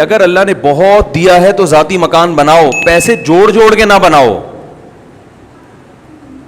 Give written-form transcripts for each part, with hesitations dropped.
اگر اللہ نے بہت دیا ہے تو ذاتی مکان بناؤ, پیسے جوڑ جوڑ کے نہ بناؤ.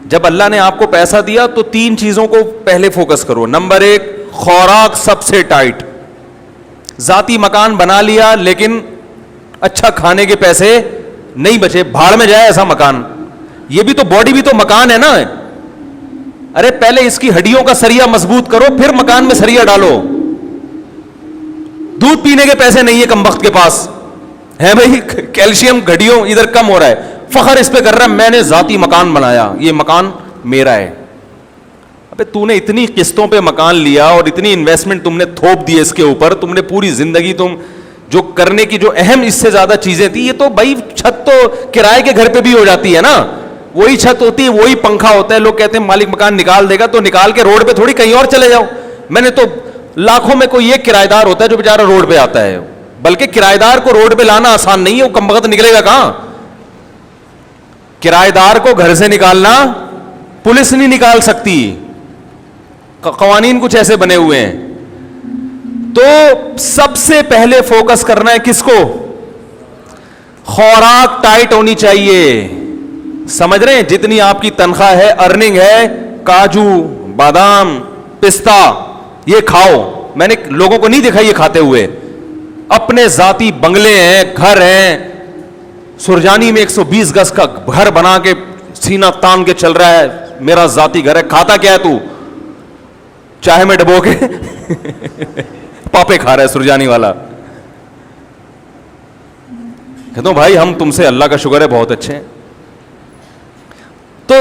جب اللہ نے آپ کو پیسہ دیا تو 3 چیزوں کو پہلے فوکس کرو. نمبر 1, خوراک سب سے ٹائٹ. ذاتی مکان بنا لیا لیکن اچھا کھانے کے پیسے نہیں بچے, بھاڑ میں جائے ایسا مکان. یہ بھی تو باڈی بھی تو مکان ہے نا. ارے پہلے اس کی ہڈیوں کا سریا مضبوط کرو, پھر مکان میں سریا ڈالو. دودھ پینے کے پیسے نہیں ہے کم وقت کے پاس ہے بھائی, کیلشیم گھڑیوں ادھر کم ہو رہا ہے, فخر اس پہ کر رہا ہے میں نے ذاتی مکان بنایا, یہ مکان میرا ہے. ابے تو نے اتنی قسطوں پہ مکان لیا اور اتنی انویسٹمنٹ تم نے تھوپ دی اس کے اوپر, تم نے پوری زندگی تم جو کرنے کی جو اہم اس سے زیادہ چیزیں تھی, یہ تو بھائی چھت تو کرائے کے گھر پہ بھی ہو جاتی ہے نا, وہی چھت ہوتی ہے, وہی پنکھا ہوتا ہے. لوگ کہتے ہیں مالک مکان نکال دے گا, تو نکال کے روڈ پہ تھوڑی کہیں اور چلے جاؤ. میں نے تو لاکھوں میں کوئی ایک کرایہ دار ہوتا ہے جو بیچارہ روڈ پہ آتا ہے, بلکہ کرایہ دار کو روڈ پہ لانا آسان نہیں ہے, وہ کم وقت نکلے گا کہاں. کرایہ دار کو گھر سے نکالنا پولیس نہیں نکال سکتی, قوانین کچھ ایسے بنے ہوئے ہیں. تو سب سے پہلے فوکس کرنا ہے کس کو, خوراک ٹائٹ ہونی چاہیے. سمجھ رہے ہیں, جتنی آپ کی تنخواہ ہے, ارننگ ہے, کاجو بادام پستہ یہ کھاؤ. میں نے لوگوں کو نہیں دیکھا یہ کھاتے ہوئے. اپنے ذاتی بنگلے ہیں, گھر ہیں, سرجانی میں 120 گز کا گھر بنا کے سینہ تان کے چل رہا ہے, میرا ذاتی گھر ہے. کھاتا کیا ہے تو, چاہے میں ڈبو کے پاپے کھا رہا ہے سرجانی والا. کہتا ہوں بھائی ہم تم سے اللہ کا شکر ہے بہت اچھے ہیں. تو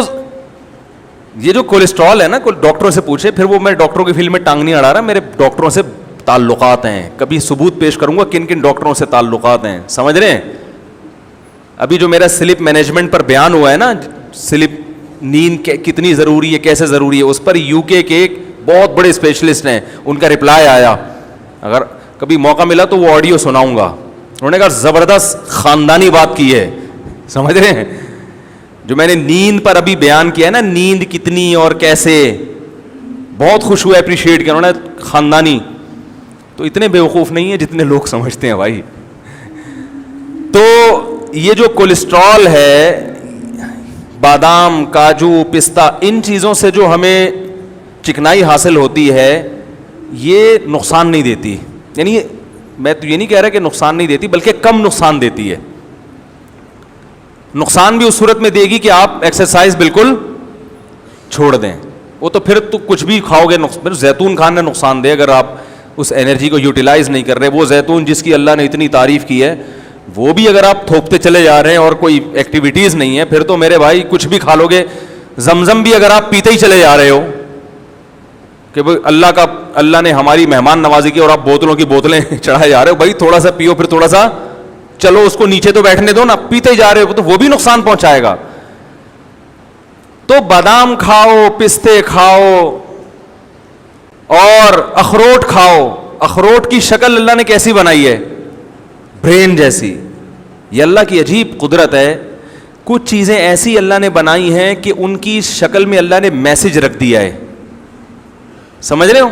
یہ جو کولیسٹرول ہے نا, ڈاکٹروں سے پوچھے, پھر وہ میں ڈاکٹروں کی فیلڈ میں ٹانگ نہیں اڑا رہا, میرے ڈاکٹروں سے تعلقات ہیں, کبھی ثبوت پیش کروں گا کن کن ڈاکٹروں سے تعلقات ہیں. سمجھ رہے ہیں, ابھی جو میرا سلپ مینجمنٹ پر بیان ہوا ہے نا, سلپ نیند کتنی ضروری ہے, کیسے ضروری ہے, اس پر یو کے ایک بہت بڑے اسپیشلسٹ ہیں, ان کا رپلائی آیا, اگر کبھی موقع ملا تو وہ آڈیو سناؤں گا. انہوں نے کہا زبردست خاندانی بات کی ہے. سمجھ رہے ہیں, جو میں نے نیند پر ابھی بیان کیا ہے نا, نیند کتنی اور کیسے, بہت خوش ہوئے, اپریشیٹ کیا انہوں نے, خاندانی. تو اتنے بیوقوف نہیں ہیں جتنے لوگ سمجھتے ہیں بھائی. تو یہ جو کولیسٹرول ہے, بادام کاجو پستہ, ان چیزوں سے جو ہمیں چکنائی حاصل ہوتی ہے, یہ نقصان نہیں دیتی. یعنی میں تو یہ نہیں کہہ رہا کہ نقصان نہیں دیتی, بلکہ کم نقصان دیتی ہے. نقصان بھی اس صورت میں دے گی کہ آپ ایکسرسائز بالکل چھوڑ دیں, وہ تو پھر تو کچھ بھی کھاؤ گے. زیتون کھانا نقصان دے اگر آپ اس انرجی کو یوٹیلائز نہیں کر رہے. وہ زیتون جس کی اللہ نے اتنی تعریف کی ہے, وہ بھی اگر آپ تھوپتے چلے جا رہے ہیں اور کوئی ایکٹیویٹیز نہیں ہے, پھر تو میرے بھائی کچھ بھی کھا لو گے. زمزم بھی اگر آپ پیتے ہی چلے جا رہے ہو کہ اللہ نے ہماری مہمان نوازی کی, اور آپ بوتلوں کی بوتلیں چڑھائے جا رہے ہو, بھائی تھوڑا سا پیو, پھر تھوڑا سا چلو اس کو نیچے تو بیٹھنے دو نا, پیتے ہی جا رہے ہو تو وہ بھی نقصان پہنچائے گا. تو بادام کھاؤ, پستے کھاؤ اور اخروٹ کھاؤ. اخروٹ کی شکل اللہ نے کیسی بنائی ہے, برین جیسی. یہ اللہ کی عجیب قدرت ہے. کچھ چیزیں ایسی اللہ نے بنائی ہیں کہ ان کی شکل میں اللہ نے میسج رکھ دیا ہے. سمجھ رہے ہو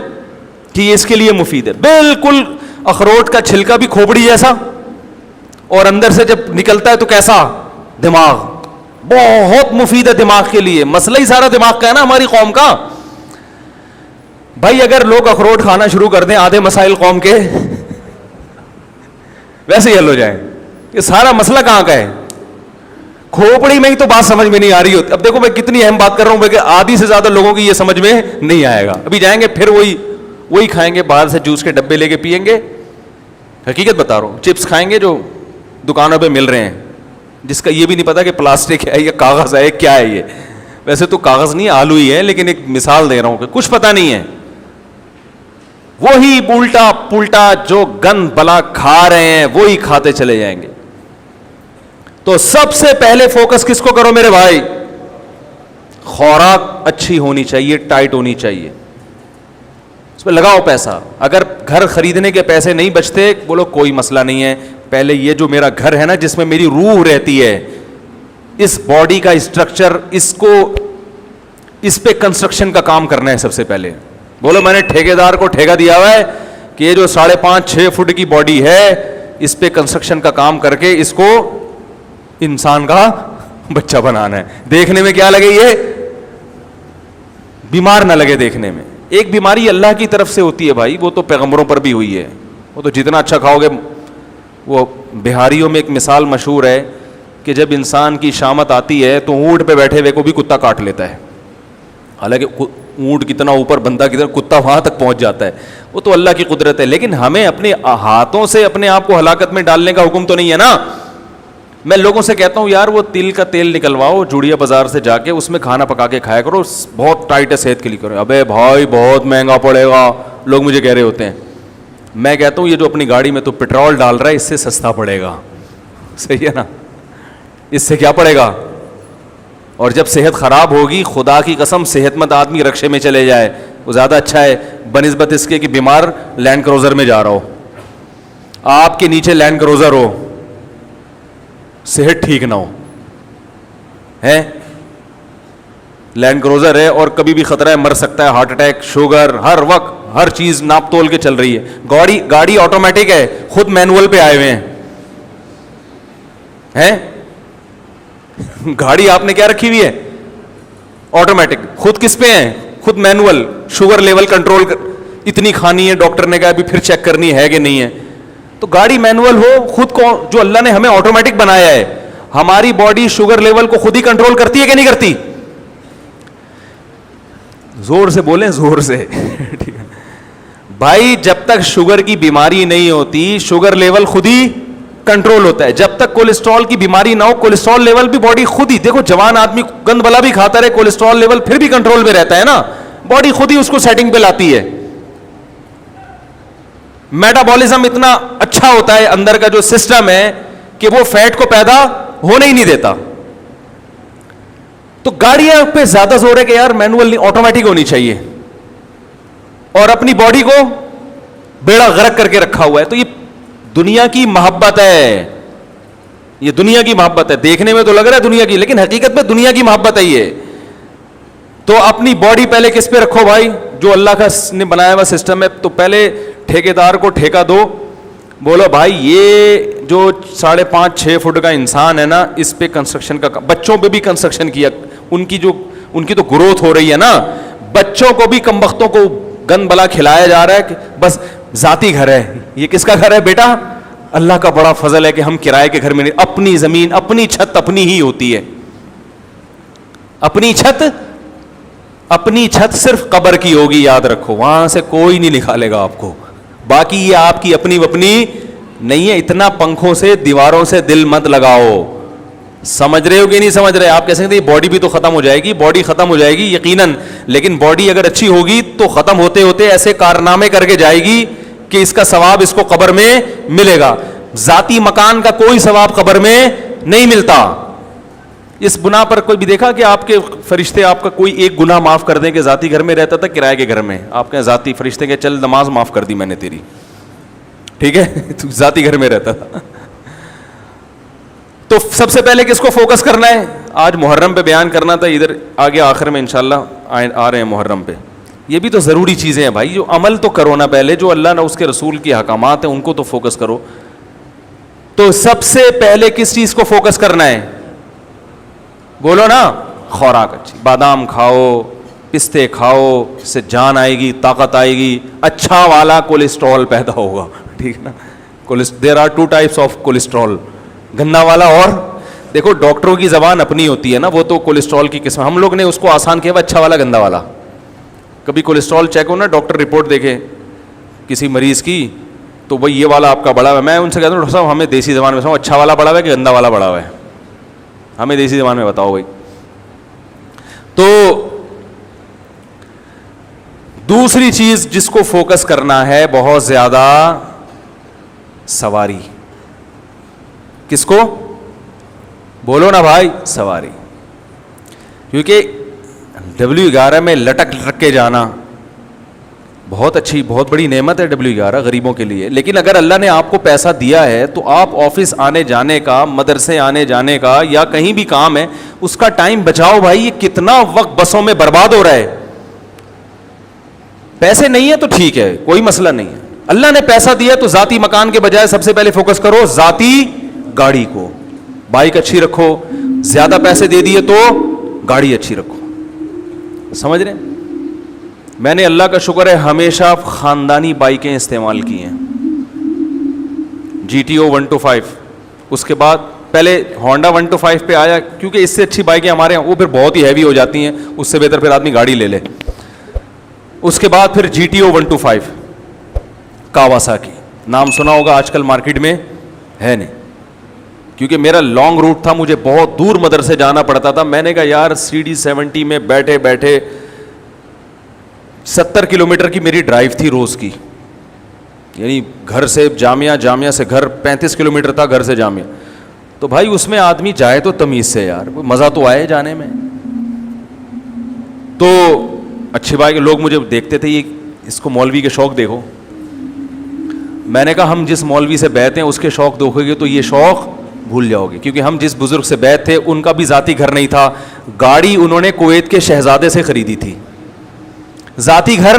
کہ یہ اس کے لیے مفید ہے. بالکل اخروٹ کا چھلکا بھی کھوپڑی جیسا, اور اندر سے جب نکلتا ہے تو کیسا, دماغ. بہت مفید ہے دماغ کے لیے. مسئلہ ہی سارا دماغ کا ہے نا ہماری قوم کا. بھائی اگر لوگ اخروٹ کھانا شروع کر دیں, آدھے مسائل قوم کے ویسے ہی حل ہو جائیں. یہ سارا مسئلہ کہاں کا ہے, کھوپڑی میں ہی تو بات سمجھ میں نہیں آ رہی ہوتی. اب دیکھو میں کتنی اہم بات کر رہا ہوں, کہ آدھی سے زیادہ لوگوں کی یہ سمجھ میں نہیں آئے گا. ابھی جائیں گے پھر وہی کھائیں گے, باہر سے جوس کے ڈبے لے کے پئیں گے. حقیقت بتا رہا ہوں, چپس کھائیں گے جو دکانوں پہ مل رہے ہیں, جس کا یہ بھی نہیں پتا کہ پلاسٹک ہے یا کاغذ ہے, کیا ہے یہ. ویسے تو کاغذ نہیں, آلو ہی ہے, لیکن ایک مثال دے رہا ہوں کہ کچھ پتا نہیں ہے. وہی الٹا پلٹا جو گند بلا کھا رہے ہیں وہی کھاتے چلے جائیں گے. تو سب سے پہلے فوکس کس کو کرو میرے بھائی, خوراک اچھی ہونی چاہیے, ٹائٹ ہونی چاہیے, اس پہ لگاؤ پیسہ. اگر گھر خریدنے کے پیسے نہیں بچتے, بولو کوئی مسئلہ نہیں ہے, پہلے یہ جو میرا گھر ہے نا جس میں میری روح رہتی ہے, اس باڈی کا اسٹرکچر, اس پہ کنسٹرکشن کا کام کرنا ہے سب سے پہلے. بولو میں نے ٹھیکیدار کو ٹھیکہ دیا ہوا ہے کہ یہ جو 5.5-6 فٹ کی باڈی ہے اس پہ کنسٹرکشن کا کام کر کے اس کو انسان کا بچہ بنانا ہے. دیکھنے میں کیا لگے, یہ بیمار نہ لگے دیکھنے میں. ایک بیماری اللہ کی طرف سے ہوتی ہے بھائی, وہ تو پیغمبروں پر بھی ہوئی ہے. وہ تو جتنا اچھا کھاؤ گے. وہ بہاریوں میں ایک مثال مشہور ہے کہ جب انسان کی شامت آتی ہے تو اونٹ پہ بیٹھے ہوئے کو بھی کتا کاٹ لیتا ہے. حالانکہ اونٹ کتنا اوپر, بندہ کتنا, کتا وہاں تک پہنچ جاتا ہے. وہ تو اللہ کی قدرت ہے. لیکن ہمیں اپنے ہاتھوں سے اپنے آپ کو ہلاکت میں ڈالنے کا حکم تو نہیں ہے نا. میں لوگوں سے کہتا ہوں یار وہ تل کا تیل نکلواؤ جوڑیا بازار سے جا کے, اس میں کھانا پکا کے کھایا کرو, بہت ٹائٹ ہے صحت کے لیے. کرو ابے بھائی بہت مہنگا پڑے گا, لوگ مجھے کہہ رہے ہوتے ہیں. میں کہتا ہوں یہ جو اپنی گاڑی میں تو پیٹرول ڈال رہا ہے اس سے سستا پڑے گا. صحیح ہے نا, اس سے کیا پڑے گا. اور جب صحت خراب ہوگی, خدا کی قسم صحت مند آدمی رکشے میں چلے جائے وہ زیادہ اچھا ہے بنسبت اس کے کہ بیمار لینڈ کروزر میں جا رہا ہو. آپ کے نیچے لینڈ کروزر ہو, صحت ٹھیک نہ ہو, ہے لینڈ کروزر ہے اور کبھی بھی خطرہ ہے, مر سکتا ہے, ہارٹ اٹیک, شوگر, ہر وقت ہر چیز ناپ تول کے چل رہی ہے. گاڑی آٹومیٹک ہے, خود مینول پہ آئے ہوئے ہیں. گاڑی آپ نے کیا رکھی ہوئی ہے, آٹومیٹک. خود کس پہ ہیں, خود مینول. شوگر لیول کنٹرول اتنی کھانی ہے, ڈاکٹر نے کہا ابھی پھر چیک کرنی ہے کہ نہیں ہے. تو گاڑی مینول ہو, خود کو جو اللہ نے ہمیں آٹومیٹک بنایا ہے, ہماری باڈی شوگر لیول کو خود ہی کنٹرول کرتی ہے کہ نہیں کرتی. زور سے بولیں, زور سے. ٹھیک ہے بھائی, جب تک شوگر کی بیماری نہیں ہوتی شوگر لیول خود ہی کنٹرول ہوتا ہے. جب تک کولیسٹرول کی بیماری نہ ہو کولیسٹرول لیول بھی باڈی خود ہی, دیکھو جوان آدمی گند بلا بھی کھاتا رہے کولیسٹرول لیول پھر بھی کنٹرول میں رہتا ہے نا, باڈی خود ہی اس کو سیٹنگ پہ لاتی ہے. میٹابولزم اتنا اچھا ہوتا ہے اندر کا جو سسٹم ہے کہ وہ فیٹ کو پیدا ہونے ہی نہیں دیتا. تو گاڑیاں پہ زیادہ زور ہے کہ یار مینول نہیں, آٹومیٹک ہونی چاہیے, اور اپنی باڈی کو بیڑا غرق کر کے رکھا ہوا ہے. تو یہ دنیا کی محبت ہے, یہ دنیا کی محبت ہے. دیکھنے میں تو لگ رہا ہے دنیا کی, لیکن حقیقت میں دنیا کی محبت ہے یہ. تو اپنی باڈی پہلے کس پہ رکھو بھائی, جو اللہ کا نے بنایا ہوا سسٹم ہے. تو پہلے ٹھیکیدار کو ٹھیکہ دو, بولو بھائی یہ جو 5.5-6 فٹ کا انسان ہے نا, اس پہ کنسٹرکشن کا, بچوں پہ بھی کنسٹرکشن کیا, ان کی تو گروتھ ہو رہی ہے نا. بچوں کو بھی کمبختوں کو گند بلا کھلایا جا رہا ہے کہ بس ذاتی گھر ہے. یہ کس کا گھر ہے بیٹا, اللہ کا بڑا فضل ہے کہ ہم کرائے کے گھر میں نہیں. اپنی زمین, اپنی چھت اپنی ہی ہوتی ہے. اپنی چھت صرف قبر کی ہوگی, یاد رکھو, وہاں سے کوئی نہیں نکالے گا آپ کو. باقی یہ آپ کی اپنی نہیں ہے. اتنا پنکھوں سے دیواروں سے دل مت لگاؤ. سمجھ رہے ہو کہ نہیں سمجھ رہے. آپ کہہ سکتے ہیں باڈی بھی تو ختم ہو جائے گی, باڈی ختم ہو جائے گی یقیناً, لیکن باڈی اگر اچھی ہوگی تو ختم ہوتے ہوتے ایسے کارنامے کر کے جائے گی کہ اس کا ثواب اس کو قبر میں ملے گا. ذاتی مکان کا کوئی ثواب قبر میں نہیں ملتا. اس بنا پر کوئی بھی دیکھا کہ آپ کے فرشتے آپ کا کوئی ایک گناہ معاف کر دیں کہ ذاتی گھر میں رہتا تھا کرائے کے گھر میں, آپ کے ذاتی فرشتے کہ چل نماز معاف کر دی میں نے تیری, ٹھیک ہے, تو ذاتی گھر میں رہتا تھا. تو سب سے پہلے کس کو فوکس کرنا ہے, آج محرم پہ بیان کرنا تھا, ادھر آگے آخر میں انشاءاللہ آ رہے ہیں محرم پہ. یہ بھی تو ضروری چیزیں ہیں بھائی, جو عمل تو کرو نا پہلے, جو اللہ نے اس کے رسول کی احکامات ہیں ان کو تو فوکس کرو. تو سب سے پہلے کس چیز کو فوکس کرنا ہے, بولو نا, خوراک اچھی, بادام کھاؤ, پستے کھاؤ, اس سے جان آئے گی, طاقت آئے گی, اچھا والا کولیسٹرول پیدا ہوگا. ٹھیک نا, there are 2 types of cholesterol, گندا والا اور, دیکھو ڈاکٹروں کی زبان اپنی ہوتی ہے نا, وہ تو کولیسٹرول کی قسم, ہم لوگ نے اس کو آسان کیا, اچھا والا گندا والا. کبھی کولیسٹرول چیک ہو نا, ڈاکٹر رپورٹ دیکھے کسی مریض کی, تو بھائی یہ والا آپ کا بڑا ہوا ہے. میں ان سے کہتا ہوں ڈاکٹر صاحب ہمیں دیسی زبان میں بتاؤ, اچھا والا بڑا ہوا ہے کہ گندا والا بڑا ہوا ہے, ہمیں دیسی زبان میں بتاؤ بھائی. تو دوسری چیز جس کو فوکس کرنا ہے بہت زیادہ, سواری. کس کو, بولو نا بھائی, سواری. کیونکہ W11 میں لٹک کے جانا بہت اچھی, بہت بڑی نعمت ہے W11 غریبوں کے لیے. لیکن اگر اللہ نے آپ کو پیسہ دیا ہے تو آپ آفس آنے جانے کا, مدرسے آنے جانے کا, یا کہیں بھی کام ہے اس کا ٹائم بچاؤ بھائی. یہ کتنا وقت بسوں میں برباد ہو رہا ہے. پیسے نہیں ہے تو ٹھیک ہے, کوئی مسئلہ نہیں ہے, اللہ نے پیسہ دیا تو ذاتی مکان کے بجائے سب سے پہلے فوکس کرو ذاتی گاڑی کو, بائک اچھی رکھو. زیادہ پیسے دے دیے تو گاڑی اچھی رکھو. سمجھ رہے ہیں؟ میں نے اللہ کا شکر ہے ہمیشہ خاندانی بائکیں استعمال کی ہیں, GTO 125. اس کے بعد پہلے ہونڈا 125 پہ آیا کیونکہ اس سے اچھی بائکیں ہمارے ہیں, وہ پھر بہت ہی ہیوی ہو جاتی ہیں, اس سے بہتر پھر آدمی گاڑی لے لے. اس کے بعد پھر GTO 125 کاواساکی, نام سنا ہوگا, آج کل مارکیٹ میں ہے نہیں. کیونکہ میرا لانگ روٹ تھا, مجھے بہت دور مدرسے جانا پڑتا تھا. میں نے کہا یار CD 70 میں بیٹھے بیٹھے 70 کلومیٹر کی میری ڈرائیو تھی روز کی, یعنی گھر سے جامعہ, جامعہ سے گھر 35 کلومیٹر تھا, گھر سے جامعہ. تو بھائی اس میں آدمی جائے تو تمیز سے یار, مزہ تو آئے جانے میں. تو اچھی بات کہ لوگ مجھے دیکھتے تھے, یہ اس کو مولوی کے شوق دیکھو. میں نے کہا ہم جس مولوی سے بیعت ہیں اس کے شوق دیکھو گے تو یہ شوق بھول جاؤ گے, کیونکہ ہم جس بزرگ سے بیعت تھے ان کا بھی ذاتی گھر نہیں تھا. گاڑی انہوں نے کویت کے شہزادے سے خریدی تھی, ذاتی گھر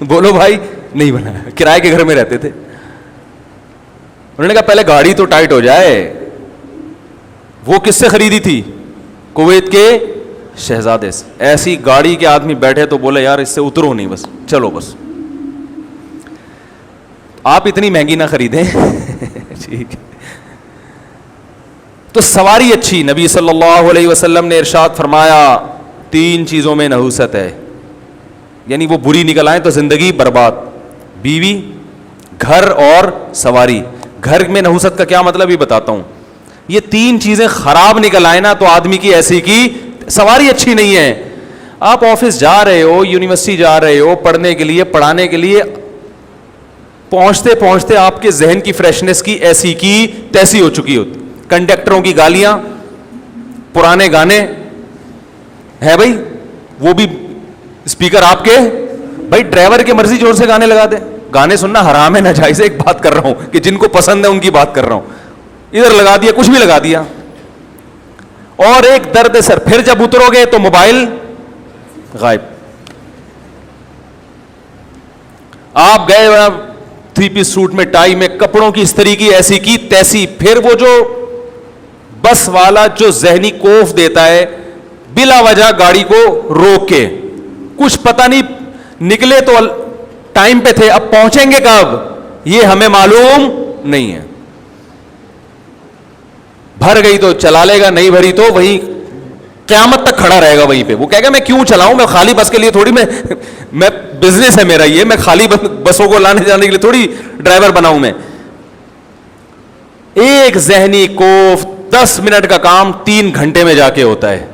بولو بھائی نہیں بنایا, کرائے کے گھر میں رہتے تھے. انہوں نے کہا پہلے گاڑی تو ٹائٹ ہو جائے. وہ کس سے خریدی تھی؟ کویت کے شہزادے سے. ایسی گاڑی کے آدمی بیٹھے تو بولے یار اس سے اترو نہیں, بس چلو بس. آپ اتنی مہنگی نہ خریدیں ٹھیک ہے. تو سواری اچھی, نبی صلی اللہ علیہ وسلم نے ارشاد فرمایا 3 چیزوں میں نحوست ہے, یعنی وہ بری نکل آئیں تو زندگی برباد. بیوی, گھر اور سواری. گھر میں نحوست کا کیا مطلب یہ بتاتا ہوں. یہ 3 چیزیں خراب نکل آئے نا تو آدمی کی ایسی کی سواری اچھی نہیں ہے. آپ آفس جا رہے ہو, یونیورسٹی جا رہے ہو پڑھنے کے لیے, پڑھانے کے لیے, پہنچتے پہنچتے آپ کے ذہن کی فریشنس کی ایسی کی تیسی ہو چکی ہوتی. کنڈکٹروں کی گالیاں, پرانے گانے ہے بھائی, وہ بھی اسپیکر آپ کے, بھائی ڈرائیور کی مرضی زور سے گانے لگا دیں. گانے سننا حرام ہے, ناجائز ہے. ایک بات کر رہا ہوں کہ جن کو پسند ہے ان کی بات کر رہا ہوں. ادھر لگا دیا, کچھ بھی لگا دیا. اور ایک درد سر, پھر جب اترو گے تو موبائل غائب. آپ گئے 3 پیس سوٹ میں, ٹائی میں, کپڑوں کی استری کی ایسی کی تیسی. پھر وہ جو بس والا جو ذہنی کوف دیتا ہے بلا وجہ گاڑی کو روک کے, کچھ پتہ نہیں نکلے تو ٹائم پہ تھے, اب پہنچیں گے کب یہ ہمیں معلوم نہیں ہے. بھر گئی تو چلا لے گا, نہیں بھری تو وہی قیامت تک کھڑا رہے گا وہیں پہ. وہ کہے گا میں کیوں چلاؤں, میں خالی بس کے لیے تھوڑی, میں بزنس ہے میرا یہ, میں خالی بسوں کو لانے جانے کے لیے تھوڑی ڈرائیور بناؤں میں. ایک ذہنی کوف 10 منٹ کا کام 3 گھنٹے میں جا کے ہوتا ہے.